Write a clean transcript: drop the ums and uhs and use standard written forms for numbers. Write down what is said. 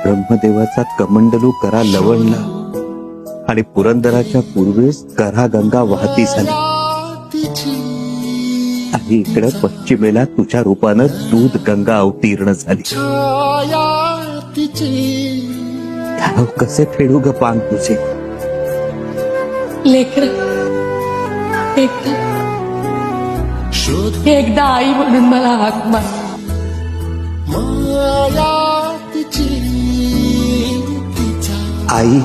ब्रह्मदेवाचा कमंडलू करा लवणला आणि पुरंदराच्या पूर्वेस करा गंगा वाहती झाली आणि इकडे पश्चिमेला तुझ्या रूपानं दूध गंगा अवतीर्ण झाली. त्याव कसे फेडू ग पान तुझे लेकर, एकदा आई म्हणून मला हाक मार. आई